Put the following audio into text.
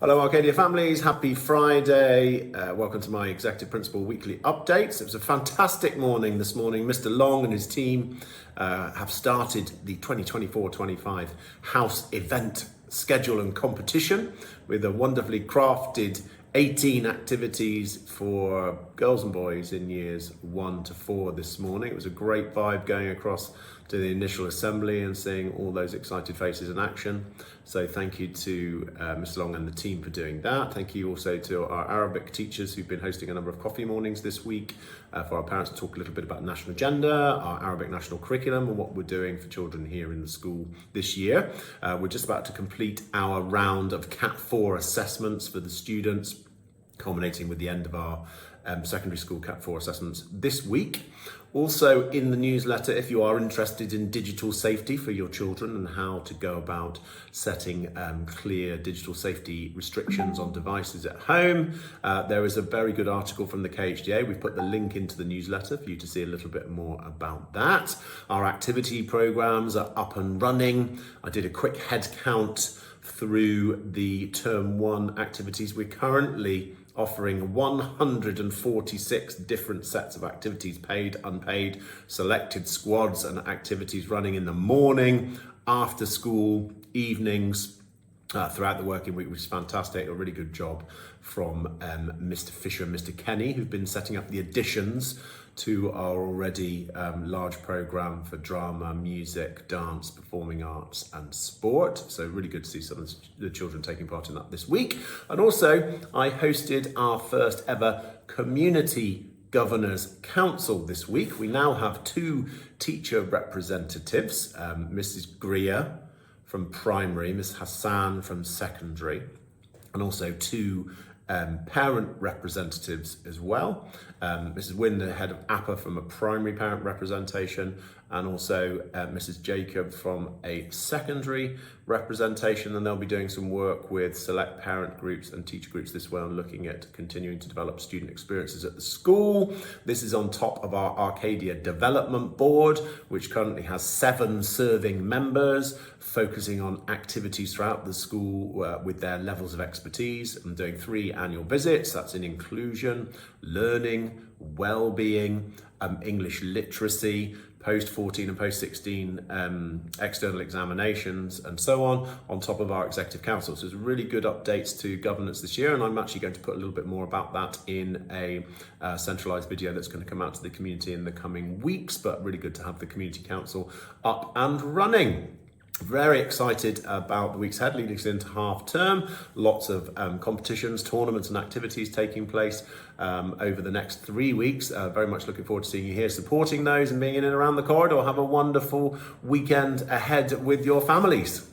Hello Arcadia families, happy Friday. Welcome to my Executive Principal Weekly Updates. It was a fantastic morning this morning. Mr. Long and his team have started the 2024-25 house event schedule and competition with a wonderfully crafted 18 activities for girls and boys in years 1 to 4 this morning. It was a great vibe going across to the initial assembly and seeing all those excited faces in action. So thank you to Mr. Long and the team for doing that. Thank you also to our Arabic teachers who've been hosting a number of coffee mornings this week for our parents to talk a little bit about national agenda, our Arabic national curriculum and what we're doing for children here in the school this year. We're just about to complete our round of Cat 4 assessments for the students, culminating with the end of our secondary school Cat 4 assessments this week. Also in the newsletter, if you are interested in digital safety for your children and how to go about setting clear digital safety restrictions on devices at home, there is a very good article from the KHDA. We've put the link into the newsletter for you to see a little bit more about that. Our activity programs are up and running. I did a quick head count through the term 1 activities. We're currently offering 146 different sets of activities, paid, unpaid, selected squads and activities running in the morning, after school, evenings, throughout the working week, which is fantastic. A really good job from Mr. Fisher and Mr. Kenny, who've been setting up the additions to our already large programme for drama, music, dance, performing arts and sport. So really good to see some of the children taking part in that this week. And also I hosted our first ever Community Governors Council this week. We now have 2 teacher representatives, Mrs. Greer from primary, Ms. Hassan from secondary, and also 2 parent representatives as well. Mrs. Winder, head of APA from a primary parent representation, and also Mrs. Jacob from a secondary representation, and they'll be doing some work with select parent groups and teacher groups this way on looking at continuing to develop student experiences at the school. This is on top of our Arcadia Development Board, which currently has 7 serving members focusing on activities throughout the school with their levels of expertise and doing 3 annual visits. That's in inclusion, learning, well-being, English literacy, post-14 and post-16 external examinations and so on top of our Executive Council. So there's really good updates to governance this year, and I'm actually going to put a little bit more about that in a centralised video that's going to come out to the community in the coming weeks, but really good to have the Community Council up and running. Very excited about the weeks ahead, leading us into half term. Lots of competitions, tournaments and activities taking place over the next 3 weeks. Very much looking forward to seeing you here supporting those and being in and around the corridor. Have a wonderful weekend ahead with your families.